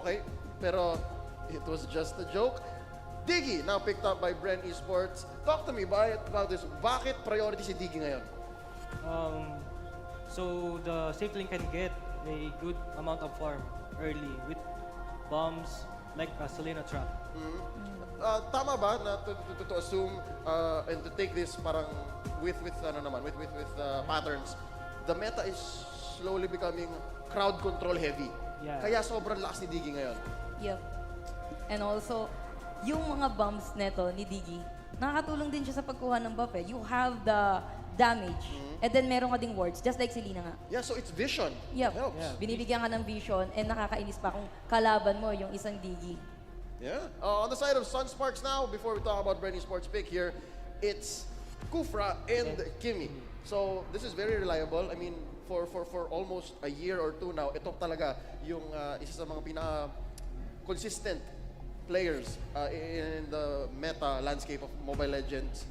Okay, pero it was just a joke. Diggy, now picked up by Bren Esports. Talk to me about this. Bakit priority si Diggy ngayon? So the Safeling can get a good amount of farm early with bombs like a Selena trap. Tama ba na to assume and to take this parang with patterns, the meta is slowly becoming crowd control heavy. Yeah. Kaya sobrang lakas ni Diggy ngayon. Yep. And also, yung mga bombs neto ni Diggy, nakakatulong din siya sa pagkuha ng buff eh. You have the damage, and then meron ka ding wards, just like si Lina nga. Yeah, so it's vision. Yep. Helps. Yeah. Binibigyan ka ng vision, and nakakainis pa kung kalaban mo yung isang Diggy. Yeah. On the side of SUNPARKS now, before we talk about Bren Esports pick here, it's Kufra and Kimi. So this is very reliable. I mean, for almost a year or two now, ito talaga yung isa sa mga consistent players in the meta landscape of Mobile Legends.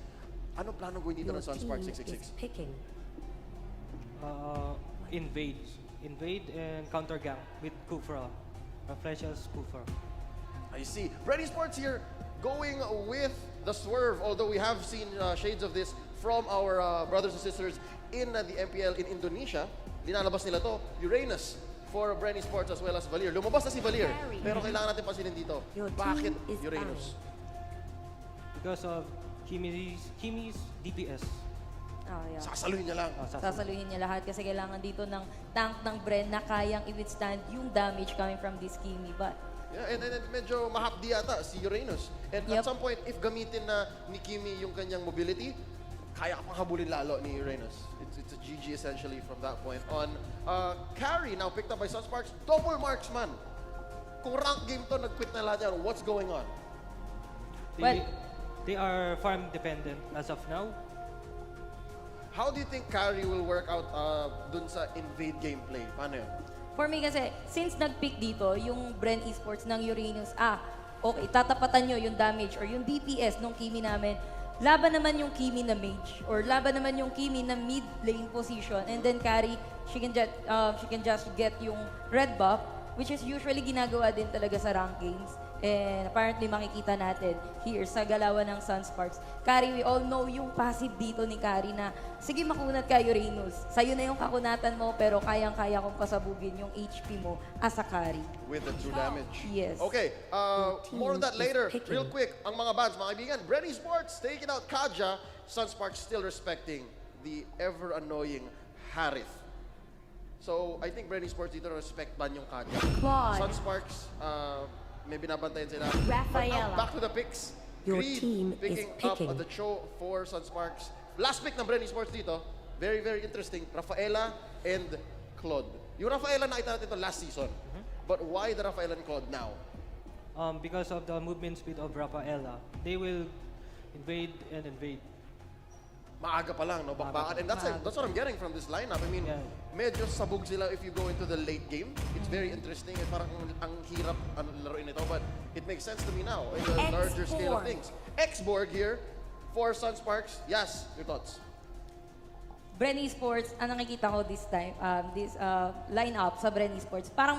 Ano plano gawin dito ng SUNPARKS 666? Invade and counter gank with Kufra. Flesha's Kufra. I see. Bren Esports here going with the swerve, although we have seen shades of this from our brothers and sisters in the MPL in Indonesia. Linalabas nila to, Uranus for Bren Esports as well as Valir. Lumabas na si Valir, pero kailangan natin pansinin dito. Bakit Uranus? Because of Kimi's DPS. Oh, yeah. Sasaluhin niya lang. Sasaluhin niya lahat kasi kailangan dito ng tank ng Bren na kayang i-withstand yung damage coming from this Kimi. But yeah, and medyo mahapdi yata si Uranus. And at some point, if gamitin na ni Kimi yung kanyang mobility, kaya ka pang habulin lalo ni Uranus. It's a GG essentially from that point on. Carry now picked up by SUNPARKS. Double marksman. Kung rank game to, nag-quit na lahat yan. What's going on? They are farm dependent as of now. How do you think Carry will work out dun sa invade gameplay? Paano yun? for me kasi, since nag-pick dito, yung Bren Esports ng Uranus, okay, tatapatan nyo yung damage or yung DPS nung Kimi namin. Laban naman yung Kimi na mage or laban naman yung Kimi na mid lane position, and then Carry, she can just get yung red buff, which is usually ginagawa din talaga sa rank games. And apparently makikita natin here sa galawan ng SUNPARKS. Carry, we all know yung passive dito ni Carry na, sige makunat ka Uranus. Sa'yo na yung kakunatan mo, pero kayang-kaya kong pasabugin yung HP mo as a carry. With the true damage. Yes. Okay, more on that later. Real quick, ang mga bands, mga kaibigan, Bren Esports taking out Kaja, SUNPARKS still respecting the ever-annoying Harith. So, I think Bren Esports dito respect ban yung Kaja. SUNPARKS, may binabantayan sila. Rafaela. Back to the picks. Your Creed team is picking picking. up the show for SUNPARKS. Last pick ng Bren Esports dito, very, very interesting. Rafaela and Claude. Yung Rafaela nakita natin ito last season. But why the Rafaela and Claude now? Because of the movement speed of Rafaela, they will invade and invade. Maaga pa lang, no? Bakbakan. And that's what I'm getting from this lineup. I mean, medyo sabog sila if you go into the late game. It's very interesting. At parang ang hirap laruin ito. But it makes sense to me now in the larger scale of things. X-Borg here for SUNPARKS. Yes, your thoughts? Bren Esports, ang nakikita ko this time, this lineup sa Bren Esports, parang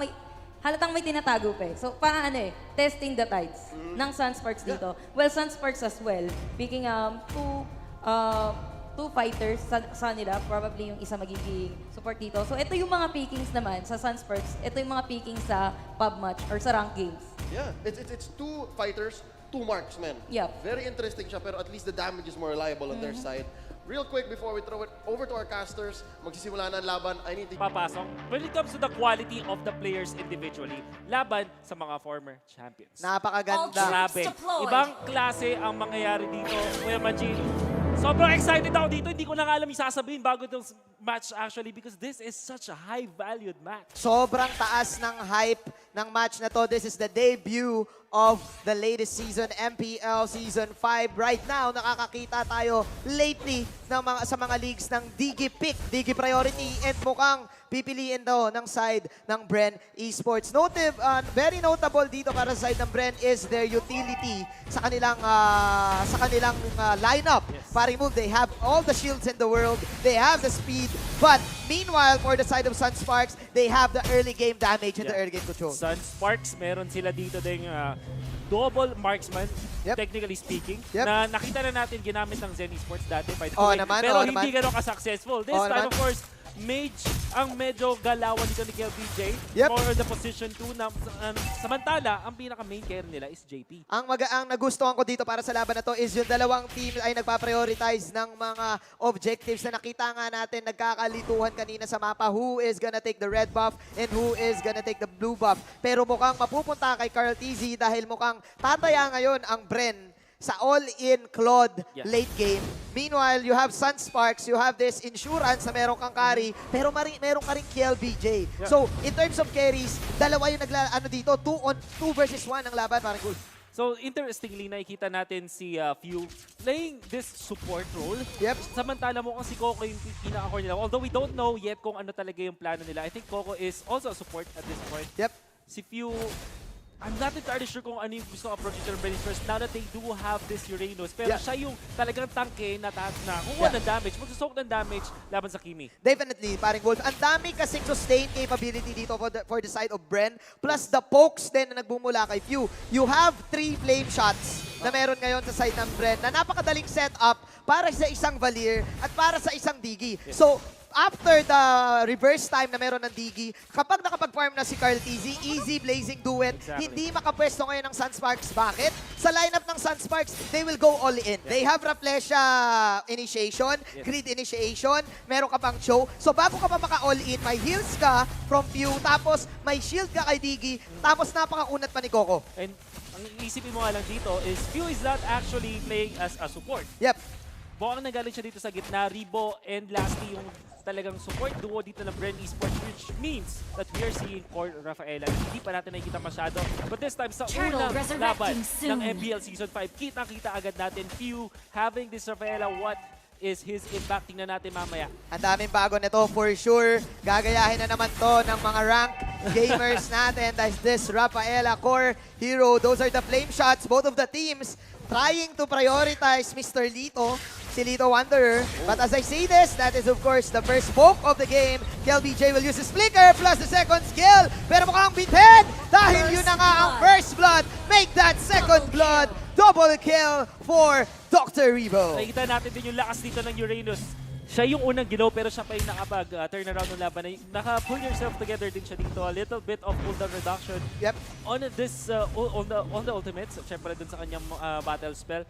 halatang may tinatago pa eh. So, parang testing the tides ng SUNPARKS dito. Well, SUNPARKS as well, picking two fighters sa nila, probably yung isa magiging support dito. So, ito yung mga pickings naman sa SUNPARKS. Ito yung mga pickings sa pub match or sa rank games. Yeah, it's two fighters, two marksmen. Yep. Very interesting siya, pero at least the damage is more reliable on their side. Real quick, before we throw it over to our casters, magsisimula na ang laban, I need to... Papasok when it comes to the quality of the players individually, laban sa mga former champions. Napakaganda. Grabe. Ibang klase ang mangyayari dito. Kuya Majin, sobrang excited ako dito. Hindi ko na nga alam yung sasabihin bago itong match actually because this is such a high-valued match. Sobrang taas ng hype ng match na to. This is the debut of the latest season, MPL Season 5. Right now, nakakakita tayo lately ng sa mga leagues ng Digi Pick, Digi Priority, and mukhang pipiliin daw ng side ng Bren Esports. Very notable dito para sa side ng Bren is their utility sa kanilang lineup. Yes. Paring move, they have all the shields in the world, they have the speed, but meanwhile, for the side of SUNSPARKS, they have the early game damage and the early game control. SUNSPARKS, meron sila dito ding double marksman, Yep. technically speaking, Yep. na nakita na natin ginamit ng Zen Esports dati by the Oo way, naman, pero oo hindi naman. ganun ka-successful. This Oo time, naman. of course, Mage ang medyo galawan dito ni KLBJ. Yep. More on the position 2 na samantala, ang pinaka-main carry nila is JP. Ang nagustuhan ko dito para sa laban na to is yung dalawang team ay nagpa-prioritize ng mga objectives na nakita nga natin nagkakalituhan kanina sa mapa. Who is gonna take the red buff and who is gonna take the blue buff. Pero mukhang mapupunta kay Carl TZ dahil mukhang tataya ngayon ang Bren sa all-in Claude Yeah. late game. Meanwhile, you have SUNSPARKS, you have this insurance na meron kang carry, pero meron ka rin KLBJ. Yeah. So, in terms of carries, dalawa yung dito, 2 versus 1 ang laban, parang good. So, interestingly, nakikita natin si Few playing this support role. Yep. Samantala mo kung si Coco yung pinaka-core nila. Although we don't know yet kung ano talaga yung plano nila. I think Coco is also a support at this point. Yep. Si Few, I'm not entirely sure kung ano yung gusto approach nito ng Bren first now that they do have this Uranus. Pero Yeah. siya yung talagang tangke na kukuha ng damage, magsusok ng damage laban sa Kimi. Definitely, paring Wolf. Ang dami kasing sustain capability dito for the side of Bren. Plus the pokes din na nagbumula kay Few. You have 3 flame shots na meron ngayon sa side ng Bren na napakadaling setup para sa isang Valir at para sa isang Digi. Yes. So, after the reverse time na meron ng Digi, kapag nakapag-farm na si Carl TZ, easy blazing duet, Exactly. hindi makapwesto ngayon ng SUNSPARKS. Bakit? Sa lineup ng SUNSPARKS, they will go all in. Yeah. They have Rafflesia initiation, Yes. Grid initiation, meron ka pang show. So bago ka pa maka-all in, may heals ka from Pew, tapos may shield ka kay Digi, tapos napakaunat pa ni Coco. And ang isipin mo nga lang dito is Few is not actually playing as a support. Yep. Bukang nagaling siya dito sa gitna, Rebo and lastly yung talagang support duo dito ng Bren Esports, which means that we are seeing Core Rafaela. Hindi pa natin nakikita masyado. But this time, sa Turtle unang resurrecting laban soon. ng MPL Season 5, kitang-kita agad natin Few having this Rafaela. What is his impact? Tingnan natin mamaya. Ang daming bago nito for sure. Gagayahin na naman to ng mga rank gamers natin. That's this Rafaela Core Hero. Those are the flame shots. Both of the teams trying to prioritize Mr. Lito, si Lito Wanderer. But as I say this, that is of course the first poke of the game. KLBJ will use his flicker plus the second skill. Pero mukhang bitin dahil yun na nga ang first blood. Make that second blood. Double kill for Dr. Rebo. Nakikita natin din yung lakas dito ng Uranus. Siya yung unang ginaw pero siya pa yung nakapag-turn around ng laban. Naka-pull yourself together din siya dito. A little bit of cooldown reduction. Yep. On this, on the ultimates, syempre dun sa kanyang battle spell,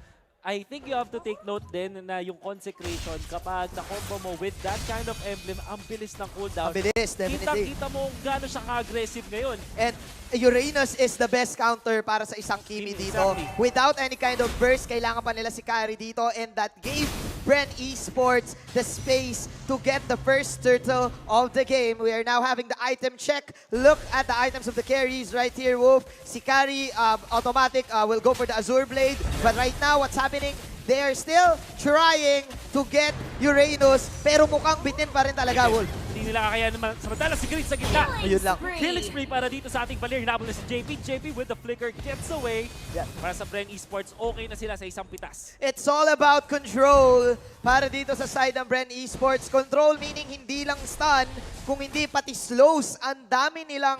I think you have to take note din na yung consecration kapag na-combo mo with that kind of emblem, ang bilis ng cooldown. Ang bilis, definitely. Kita mo gano'n siya ka-aggressive ngayon. And Uranus is the best counter para sa isang Kimi dito. Exactly. Without any kind of burst, kailangan pa nila si Kari dito, and that gave Bren Esports the space to get the first turtle of the game. We are now having the item check. Look at the items of the carries right here, Wolf. Si Kari, automatic, will go for the Azure Blade. But right now, what's happening? They are still trying to get Uranus, pero mukhang bitin pa rin talaga, Wolf. Hindi nila kaya naman. Samantala si Grid sa gitna. Ayun lang. Killing spree para dito sa ating Valir. Hinabol na si JP. JP with the flicker gets away. Yeah. Para sa Bren Esports, okay na sila sa isang pitas. It's all about control para dito sa side ng Bren Esports. Control meaning hindi lang stun, kung hindi pati slows. Ang dami nilang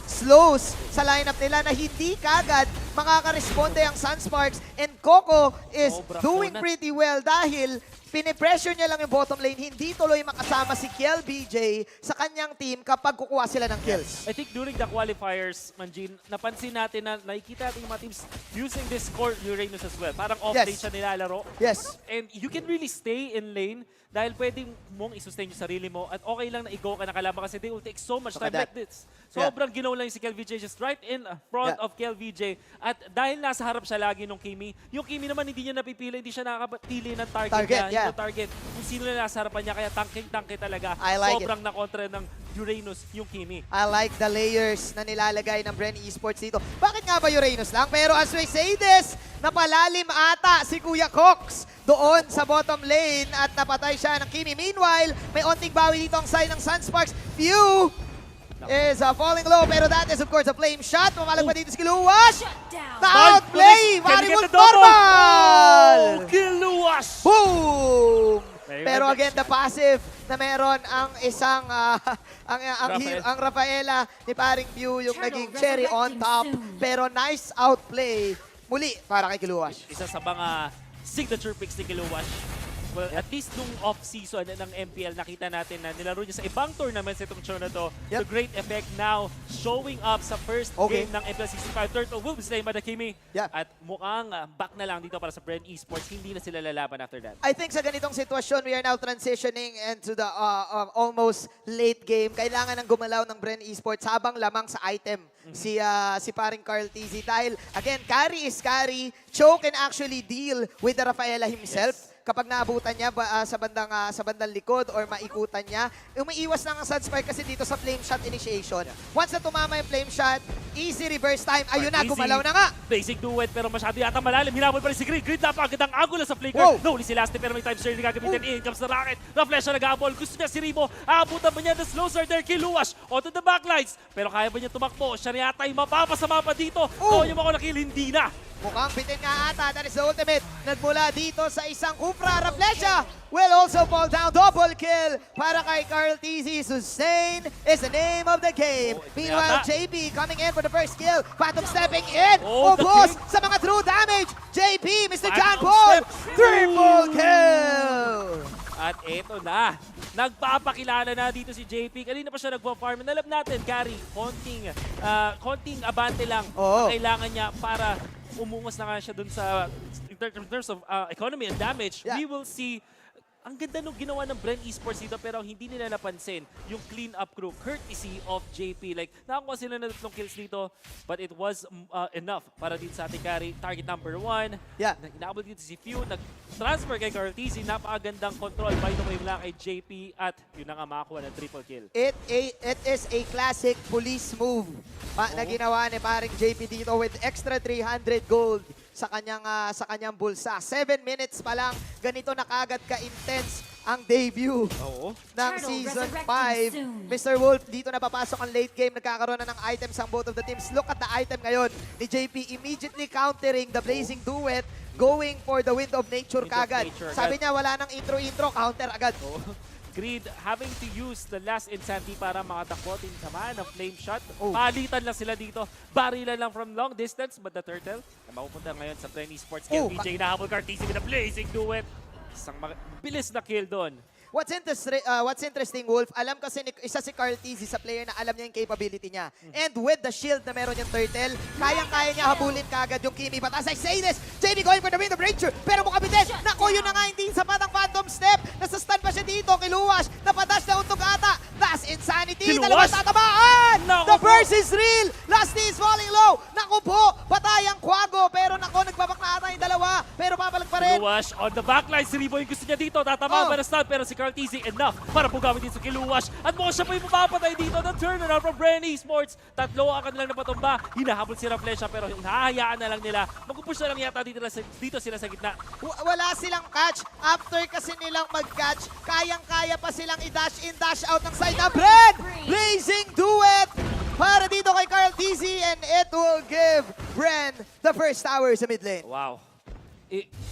slows sa lineup nila na hindi kagad makakaresponde ang SUNSPARKS. And Coco is Sobrang doing kunat. pretty well dahil pinipressure niya lang yung bottom lane. Hindi tuloy makasama si KLBJ sa kanyang team kapag kukuha sila ng kills. I think during the qualifiers, Manjin, napansin natin na nakikita natin yung mga teams using this core Uranus as well. Parang off-lane Yes. siya nilalaro. Yes. And you can really stay in lane dahil pwedeng mong i-sustain yung sarili mo at okay lang na i-go ka na kalaban kasi they will take so much Look time at like that. this. Sobrang ginaw lang si KLVJ just right in front Yeah. of KLVJ. At dahil nasa harap siya lagi nung Kimi, yung Kimi naman hindi niya napipili, hindi siya nakapili ng target, Target, niya. yeah. Yung target, kung sino na nasa harapan niya, kaya tangking-tangke talaga. I like Sobrang nakontra ng Uranus yung Kimi. I like the layers na nilalagay ng Bren Esports dito. Bakit nga ba Uranus lang? Pero as we say this, napalalim ata si Kuya Cox doon sa bottom lane at napatay siya ng Kimi. Meanwhile, may onting bawi dito ang side ng SUNSPARKS. Few is falling low, pero that is of course a flame shot. Mamalag pa dito si Kiluwash. Na-outplay! Marimund normal! Kiluwash! Boom! Very Pero good. again, the passive na meron ang isang, Rafael. ang Rafaela ni paring View yung naging cherry on top. Pero nice outplay muli para kay Kiluwash. Isa sa mga signature picks ni Kiluwash. Well, at least nung off-season ng MPL, nakita natin na nilaro niya sa ibang tournaments itong show na to. Yep. The great effect now showing up sa first Okay. game ng MPL Season 5. Turtle will be slain by the Kimi. Yeah. At mukhang back na lang dito para sa Bren Esports. Hindi na sila lalaban after that. I think sa ganitong sitwasyon, we are now transitioning into the almost late game. Kailangan ng gumalaw ng Bren Esports habang lamang sa item si paring Carl TZ. Dahil, again, carry is carry. Cho can actually deal with the Rafaela himself. Yes. Kapag naabutan niya sa bandang likod or maikutan niya, umiiwas lang ang SUNSPARKS kasi dito sa flame shot initiation. Once na tumama yung flame shot, easy reverse time. Ayun na, Easy. gumalaw na nga. Basic duet pero masyado yata malalim. Hinabol pa rin si Grid. Grid napakagandang angulo sa flicker. Wow. No, si Lasty pero may time share na gagamitin. In comes the rocket. The flash na nag-abol. Gusto niya si Rimo. Aabutan ba niya? The slows are there. Kiluwash onto the backlines. Pero kaya ba niya tumakbo? Siya na yata yung mapapasama pa dito. Oh. No, yung mga nakil, hindi na. Mukhang bitin nga ata. That is the ultimate. Nagmula dito sa isang Kufra. Raflesia will also fall down. Double kill para kay Carl TZ. Sustain is the name of the game. Oh, ito Meanwhile, yata. JP coming in for the first kill. Phantom stepping in. Oh, the Ubos king. sa mga true damage. JP, Mr. Phantom John Paul. step. Triple kill. At eto na, nagpapakilala na dito si JP. Kanina pa siya nagpa-farm. Alam natin, carry, konting abante lang Oo. ang kailangan niya para umungos na nga siya dun sa, in terms of economy and damage. Yeah. We will see, ang ganda nung ginawa ng Bren Esports dito pero hindi nila napansin yung clean-up crew, courtesy of JP. Like, nakakuha sila na 3 kills dito, but it was enough para din sa ating carry. Target number 1. Yeah. Inaabot dito si Few, nag-transfer kay Carl TZ, napakagandang control by the way mula kay JP at yun na nga makakuha ng triple kill. It is a classic police move na ginawa ni paring JP dito with extra 300 gold sa kanyang bulsa. 7 minutes pa lang, ganito na kagad ka-intense ang debut Oo. ng Season 5. Mr. Wolf, dito na papasok ang late game. Nagkakaroon na ng items ang both of the teams. Look at the item ngayon ni JP, immediately countering the Blazing Duet, going for the Wind of Nature Wind of kagad. Nature Sabi agad. niya, wala nang intro-intro, counter agad. Grid having to use the last insanity para makatakbo din naman ng flame shot. Oh. Palitan lang sila dito. Barilan lang from long distance but the turtle na mapupunta ngayon sa Bren Esports. Oh, BJ nahabol Cartesi with a blazing duet. Isang bilis na kill doon. What's interesting, Wolf, alam kasi isa si Carl TZ sa player na alam niya yung capability niya. And with the shield na meron yung turtle, kayang-kaya niya habulin kagad yung Kimi. But as I say this, JB going for the Wind of Nature, pero mukha bitin. Naku, yun na nga, hindi sapat ang Phantom Step. Nasastun pa siya dito, Kiluwash. Napadash na untog ata. That's insanity. Kiluwash! Dalawang tatamaan. Naku The po. burst is real. Lasty is falling low. Naku po, patay ang Quago. Pero naku, nagbabak na ata yung dalawa. Pero papalag pa rin. Kiluwash on the backline. Si Ribo yung gusto niya dito. Tatama Oh. pero stun. Pero si Carl TZ enough para pugamit din sa Kiluwash. At mukhang siya pa yung mapapatay dito. The turnaround from Bren Esports. Tatlo ang kanilang napatumba. Hinahabol si Raflesia pero hinahayaan na lang nila. Mag-push na lang yata dito sila sa gitna. Wala silang catch. After kasi nilang mag-catch, kayang-kaya pa silang i-dash in, dash out ng side na Bren! Blazing duet para dito kay Carl TZ and it will give Bren the first tower sa mid lane. Wow.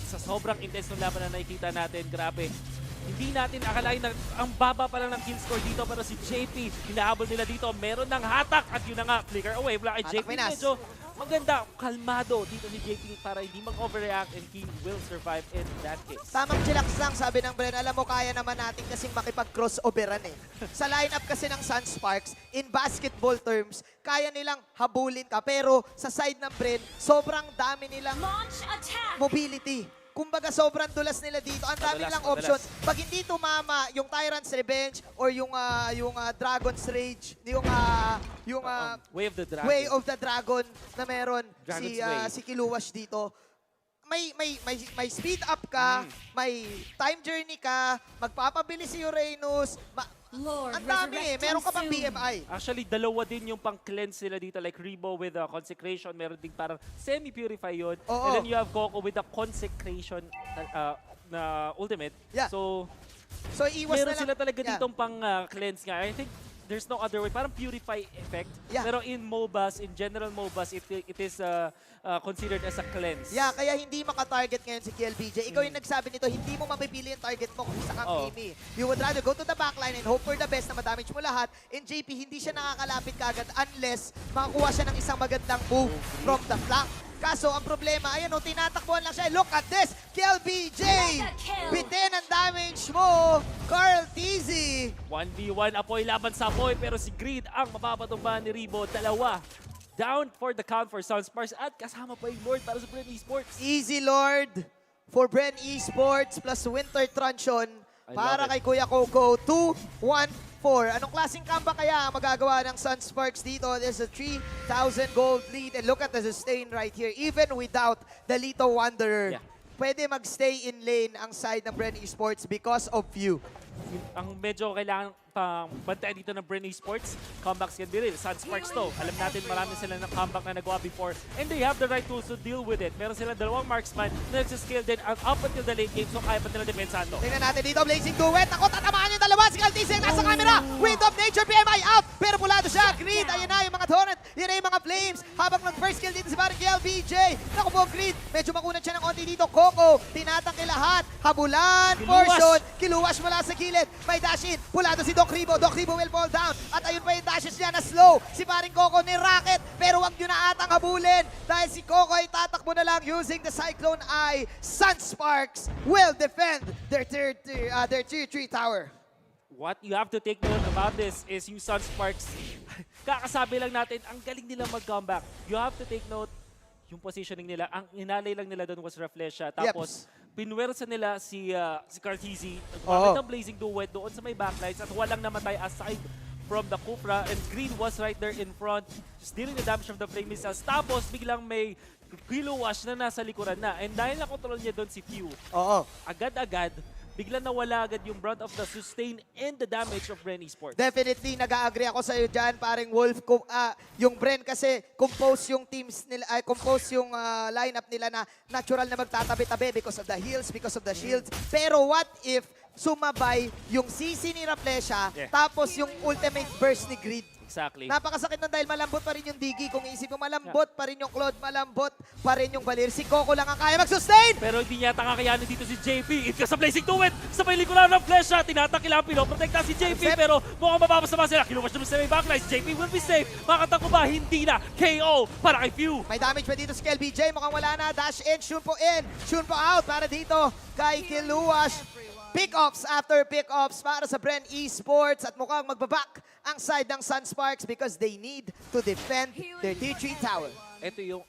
Sa sobrang intense ng laban na nakikita natin, grabe. Hindi natin akalain na ang baba pa lang ng kill score dito pero si JP, hinahabol nila dito. Meron ng hatak at yun na nga, flicker away. Wala kay Hatak JP, Minas. medyo maganda, kalmado dito si JP para hindi mag-overreact and he will survive in that case. Tamang chillax lang, sabi ng Bren. Alam mo, kaya naman natin kasing makipag-crossoveran eh. Sa lineup kasi ng SUNSPARKS, in basketball terms, kaya nilang habulin ka. Pero sa side ng Bren, sobrang dami nilang mobility. Kumbaga, sobrang dulas nila dito. Ang dami Madulas, nilang madulas. options. Pag hindi tumama yung Tyrant's Revenge or yung Dragon's Rage, yung Way of the Dragon. Way of the Dragon na meron Dragon's Way. si Kiluwash dito. May speed up ka, may time journey ka, magpapabilis si Uranus, Ang dami eh. Meron ka pang BMI. Actually, dalawa din yung pang-cleanse nila dito. Like Rebo with a Consecration. Meron din parang semi-purify yun. Oo. And then you have Coco with a Consecration na ultimate. Yeah. So, So, iwas na meron lang. sila talaga Yeah. ditong pang-cleanse nga. I think there's no other way. Parang purify effect. Yeah. Pero in MOBAs, in general MOBAs, it is considered as a cleanse. Yeah, kaya hindi maka-target ngayon si KLBJ. Ikaw yung nagsabi nito, hindi mo mapipili yung target mo kung isa kang Oo. Kimi. You would rather go to the backline and hope for the best na madamage mo lahat. And JP, hindi siya nakakalapit kagad unless makakuha siya ng isang magandang move from the flank. Kaso, ang problema, ayan o, tinatakbuhan lang siya. Look at this! KLBJ! Bitin ang damage mo, Carl TZ! 1v1, Apoy laban sa Apoy, pero si Greed ang mapapatumbahan ni Rebo. Dalawa. Down for the count for SUNPARKS at kasama pa yung Lord para sa Bren Esports. Easy Lord for Bren Esports plus Winter Truncheon para love it. kay Kuya Coco. 2-1-4. Anong klaseng comeback kaya ang magagawa ng SUNPARKS dito? There's a 3,000 gold lead and look at the sustain right here. Even without the Lito Wanderer, Yeah. pwede magstay in lane ang side ng Bren Esports because of you. Ang medyo kailangan pang bantayan dito ng Bren Esports, comebacks can be real. SUNPARKS to. Alam natin marami sila ng comeback na nagawa before and they have the right tools to deal with it. Meron silang dalawang marksman na nagsiscale din up until the late game, so kaya pa nila depensahan to. Tingnan natin dito, Blazing Duet. Ako, tatamaan yung dalawa. Si Kaltisi ang nasa camera. Wind of Nature, PMI out. Pero pulado siya. Greed, ayun na yung mga torrent. Yan na yung mga flames. Habang nag-first kill dito si parang KLBJ. Naku po, Greed. Medyo makunat siya ng onti dito. Coco, tinatangke lahat. Habulan, portion. Kiluwash mula sa kilid. May dash in. Pulado si Doc Rebo. Doc Rebo will fall down. At ayun pa yung dashes niya na slow. Si paring Coco ni Rocket. Pero wag nyo na atang habulin. Dahil si Coco ay tatakbo na lang using the Cyclone Eye. SUNPARKS will defend their tier 3 tower. What you have to take note about this is yung SUNPARKS, kakasabi lang natin, ang galing nila mag-comeback. You have to take note, yung positioning nila, ang inalay lang nila doon was Reflesha. Tapos, pinwersa nila si Cartesi, nagpapit ng Blazing Duet doon sa may backlines at walang namatay aside from the Kufra and Green was right there in front, just dealing the damage from the flame missiles. Tapos, biglang may Kilo Wash na nasa likuran na. And dahil nakontrol niya doon si Few, agad-agad, bigla nawala agad yung brunt of the sustain and the damage of Bren Esports. Definitely, nag-agree ako sa iyo dyan, paring Wolf. Yung Bren kasi, compose yung teams nila, compose yung lineup nila na natural na magtatabi-tabi because of the heals, because of the shields. Pero what if sumabay yung CC ni Raplesha, tapos yung ultimate burst ni Greed? Exactly. Napakasakit na dahil malambot pa rin yung Digi. Kung iisip mo, malambot pa rin yung Claude, malambot pa rin yung Valir. Si Coco lang ang kaya mag-sustain! Pero hindi niya kakayanin dito si JP. It sa Blazing Duet, sa may likuran ng Flesha, tinatakila, pinoprotekta si JP, pero mukhang mapapasama sila. Kiluwas naman sa may backlines. JP will be safe. Makakatakbo ba? Hindi na. KO para kay Few. May damage pa dito si KLBJ. Mukhang wala na. Dash in, Shunpo in, Shunpo out para dito kay Kiluwash. Pick-offs after pick-offs para sa Bren Esports at mukhang magbaback ang side ng SUNPARKS because they need to defend their tier 3 tower. Ito yung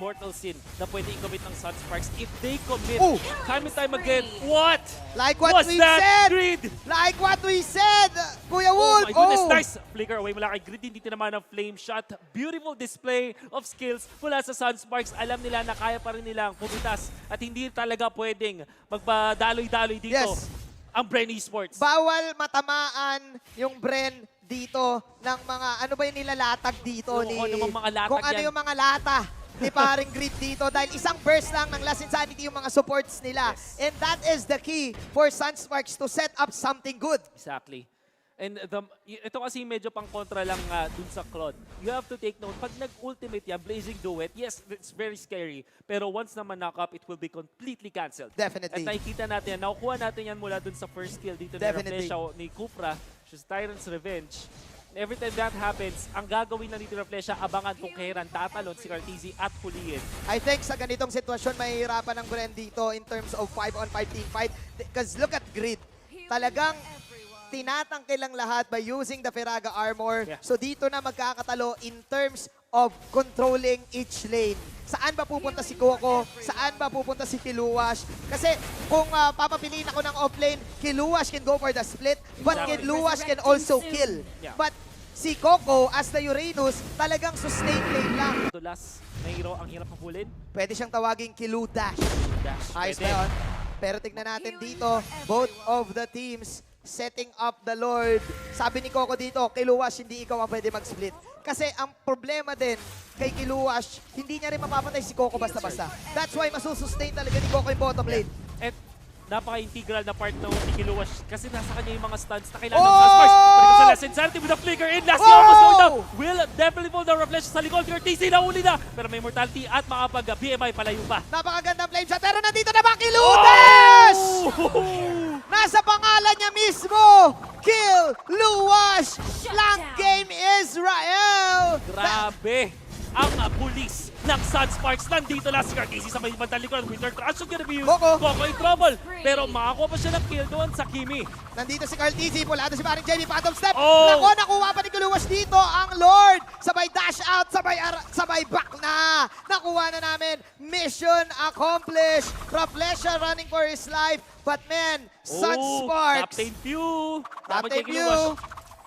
mortal sin na pwede i-commit ng SUNPARKS. If they commit, time and time again, what? Like what was we that, said! Greed? Like what we said! Kuya Oh Wolf! my goodness, nice flicker away mula kay Greed. Hindi naman ng flame shot. Beautiful display of skills mula sa SUNPARKS. Alam nila na kaya pa rin nilang pumitas at hindi talaga pwedeng magpadaloy-daloy dito ang Bren Esports. Bawal matamaan yung Bren dito ng mga, ano ba yung nilalatag dito? Kung ano mang mga latag kung ano yan. yung mga lata ni paring Greed dito dahil isang burst lang ng Last Insanity yung mga supports nila. And that is the key for SUNPARKS to set up something good. Exactly. And ito kasi medyo pang kontra lang dun sa Claude. You have to take note, pag nag-ultimate yan, Blazing Duet, yes, it's very scary. Pero once naman knock up, it will be completely cancelled. Definitely. At nakikita natin yan, nakukuha natin yan mula dun sa first kill dito ni Reflesha ni Kufra, which is Tyrant's Revenge. And every time that happens, ang gagawin na dito ni Reflesha, abangan kung kailan tatalon si Cartesi at huliin. I think sa ganitong sitwasyon, mahihirapan ng Bren dito in terms of 5-on-5 team fight. Because look at Greed. Talagang tinatangke lang lahat by using the Firaga armor. So dito na magkakatalo in terms of controlling each lane. Saan ba pupunta si Coco? Saan ba pupunta si Kiluwash? Kasi kung papapiliin ako ng offlane, Kiluwash can go for the split, but Kiluwash can also kill. But si Coco, as the Uranus, talagang sustain lane lang. Dulas na hero, ang hirap mapulin. Pwede siyang tawaging Kilu Dash. Dash. Ayos Pwede. ba yun? Pero tignan natin dito, both of the teams setting up the Lord. Sabi ni Coco dito, Kiluwash, hindi ikaw ang pwede mag-split. Kasi ang problema din kay Kiluwash, hindi niya rin mapapatay si Coco basta-basta. That's why masusustain talaga ni Coco yung bottom lane. At napaka-integral na part ng Kiluwash kasi nasa kanya yung mga stunts na kailangan ng Sunsparks. Pero sa last insanity with a flicker in, last almost going down. Will definitely fall down, reflection sa likod. TC na uli na. Pero may mortality at makapag-BMI palayo pa. Napakagandang flame shot. Pero nandito na ba Kiludes? Nasa pangalan niya mismo. Kill Luwash. Flank game Israel. Grabe. Ang pulis ng Sunsparks. Nandito na si Cartesi sa may bandang likod. Winter Crash is gonna be used. Coco in trouble. Pero makakuha pa siya ng kill doon sa Kimi. Nandito si Carl TZ, pulado si paring Jamie, phantom step. Oh! Nako, nakuha pa ni Kiluwas dito ang Lord. Sabay dash out, sabay back na. Nakuha na namin. Mission accomplished. Raplesha running for his life. But man, Sunsparks. Captain Pew. Captain Pew.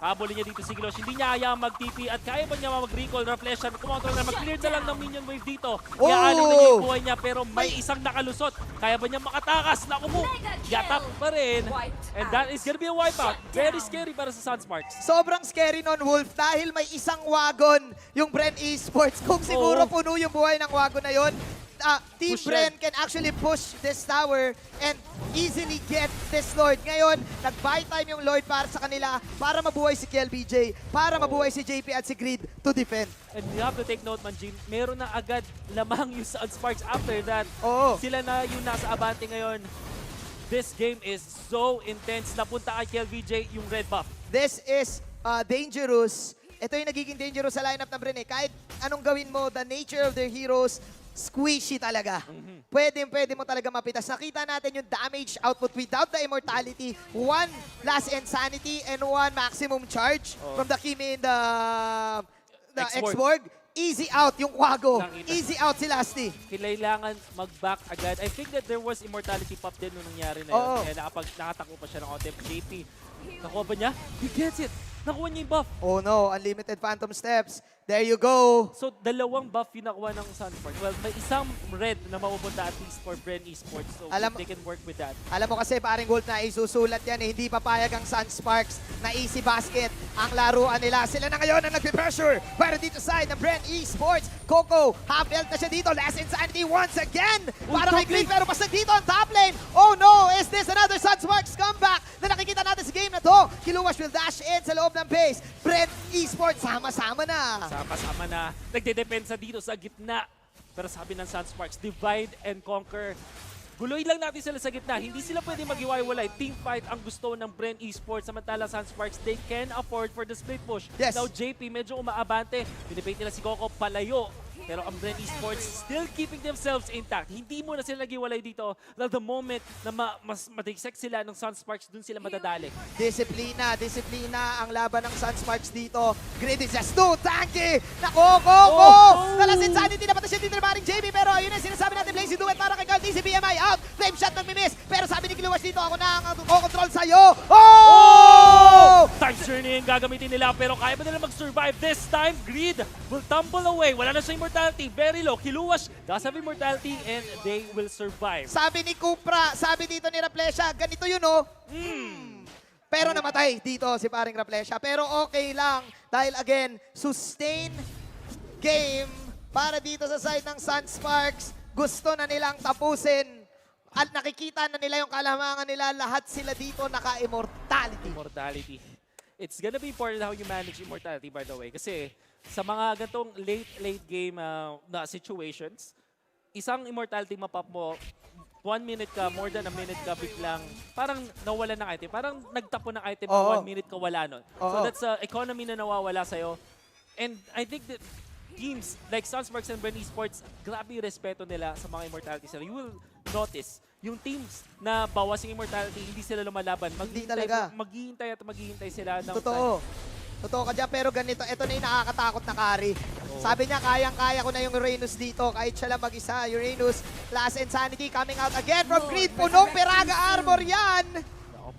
Habulin niya dito si Kiluwas. Hindi niya kaya mag-TP at kaya pa niya mag-recall. Raplesha, kumontrol na mag-clear na lang ng minion wave dito. Iaaling na niya yung buhay niya pero may isang nakalusot. Kaya ba niya makatakas? Naku mo, yatap pa rin. And that is gonna be a wipeout. Very scary para sa Sunsparks. Sobrang scary non Wolf dahil may isang wagon yung Bren Esports. Kung siguro puno yung buhay ng wagon na yon, Team Push Bren can actually push this tower and easily get this Lord. Ngayon, nag-buy time yung Lord para sa kanila para mabuhay si KLBJ, para mabuhay si JP at si Greed to defend. And you have to take note, Manjin, meron na agad lamang yung Sunsparks after that. Oo. Sila na yung nasa abante ngayon. This game is so intense. Napunta kay KLBJ yung red buff. This is dangerous. Ito yung nagiging dangerous sa lineup ng Bren. Kahit anong gawin mo, the nature of their heroes, squishy talaga. Pwede mo talaga mapitas. Nakita natin yung damage output without the immortality. 1 last insanity and 1 maximum charge from the Kimi in the X-Borg. Easy out yung Kwago. Easy out si Lasty. Kailangan mag-back agad. I think that there was immortality pop din nung nangyari na yun. Kaya nakatakbo pa siya ng konti. JP, nakuha ba niya? He gets it. Nakuha niya yung buff. Oh no, unlimited phantom steps. There you go. So, dalawang buff yung nakuha ng Sunsparks. Well, may isang red na mapupunta at least for Bren Esport. So, they can work with that. Alam mo kasi, paring Wolf, na isusulat yan eh. Hindi papayag ang Sunsparks na easy basket ang laruan nila. Sila na ngayon ang nagpe-pressure para dito side ng Bren Esports. Coco, half-health na siya dito. Last insanity once again. Para kay Green, pero pasag dito ang top lane. Oh no, is this another Sunsparks comeback na nakikita natin sa game na to? Kiluwas will dash in sa loob ng base. Bren Esports, sama-sama na. Sama-sama na. Nagdedepensa dito sa gitna. Pero sabi ng Sunsparks, divide and conquer. Guluhin lang natin sila sa gitna. Hindi sila pwede mag-iwalay. Team fight ang gusto ng Bren Esports. Samantala Sunsparks, they can afford for the split push. Yes. Now JP medyo umaabante. Pinipate nila si Coco palayo. Pero ang Bren Esports still keeping themselves intact. Hindi mo na sila nag-iwalay dito. The moment na mas madisect sila ng Sunsparks, dun sila madadali. Disiplina ang laban ng Sunsparks dito. Greedy just too tanky. Nako. Talas insanity na pati siya dito na maring JB. Pero ayun na sinasabi natin, Blazy Duet para kay Carl TC, BMI out. Flame shot nag-miss. Pero sabi ni Kiluwas dito, ako na ang control sa'yo. Oh! Time journey yung gagamitin nila pero kaya ba nila mag-survive this time? Greed will tumble away. Wala na siya immortality. Very low. Kiluwas does have immortality and they will survive. Sabi ni Kupra, sabi dito ni Raplesha, ganito yun oh. Pero namatay dito si paring Raplesha. Pero okay lang dahil again, sustain game para dito sa side ng Sunsparks. Gusto na nilang tapusin. At nakikita na nila yung kalamangan nila. Lahat sila dito naka-immortality. Immortality. It's gonna be important how you manage immortality, by the way. Kasi sa mga gantong late game na situations, isang immortality mapap mo, 1 minute ka, more than a minute ka, biglang parang nawala ng item. Parang nagtapo ng item na 1 minute ka wala nun. So that's economy na nawawala sa'yo. And I think that teams like Sunsparks and Bren Esports, grabe yung respeto nila sa mga immortalities. You will notice, yung teams na bawas yung immortality, hindi sila lumalaban. Maghihintay sila ng Totoo ka dyan, pero ganito, ito na yung nakakatakot na carry. Sabi niya, kayang-kaya ko na yung Uranus dito, kahit siya lang mag-isa. Uranus, last insanity coming out again from Greed. Punong Piraga Armor yan!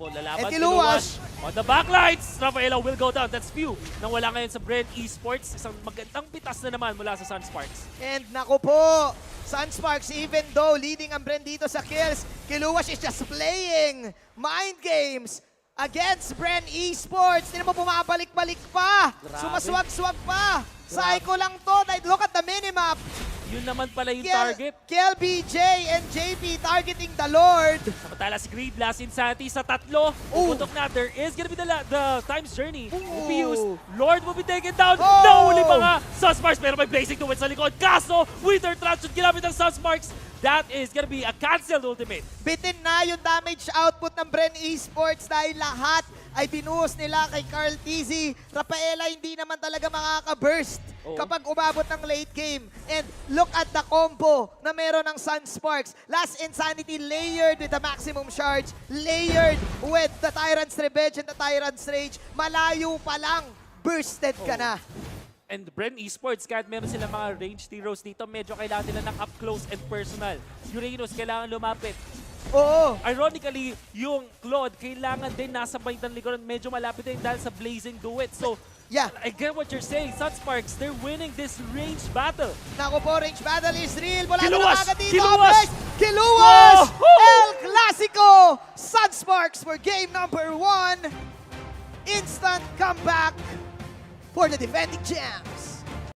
Lalaban si si Luwash. On the backlights, Rafaela will go down. That's few nang wala ngayon sa Bren Esports. Isang magandang pitas na naman mula sa Sunsparks. And naku po, Sunsparks, even though leading ang Bren dito sa kills, Kiluwas is just playing mind games. against Bren Esports. Hindi mo bumabalik-balik pa. Grabe. Sumaswag-swag pa. Psycho lang to. Look at the minimap. Yun naman pala yung target. Kiel BJ and JP targeting the Lord. Samantala si Greed, last insanity sa tatlo. Ooh. Pupuntok na, there is gonna be the time's journey. Will be used. Lord will be taken down. Oh. Nahuli pa nga. Sunsparks, pero may blazing to win sa likod. Kaso, Wither Trap should ginamit ng Sunsparks. That is gonna be a cancelled ultimate. Bitin na yung damage output ng Bren Esports dahil lahat ay binuhos nila kay Carl TZ. Rafaela hindi naman talaga makaka-burst Oo. kapag umabot ng late game. And look at the combo na meron ng Sunsparks. Last Insanity layered with the maximum charge, layered with the Tyrant's Revenge and the Tyrant's Rage. Malayo pa lang, bursted ka na. And Bren Esports, kahit meron silang mga ranged heroes dito, medyo kailangan nila ng up close and personal. Uranus, kailangan lumapit. Oo. Ironically, yung Claude, kailangan din nasa bandang likuran, medyo malapit din dahil sa blazing duet. So, Yeah. I get what you're saying. Sunsparks, they're winning this ranged battle. Naku po, range battle is real. Wala Kiluwas! na agad dito. Kiluwas! First, Kiluwas! Oh! El Clasico! Sunsparks for game number 1. Instant comeback for the defending champs.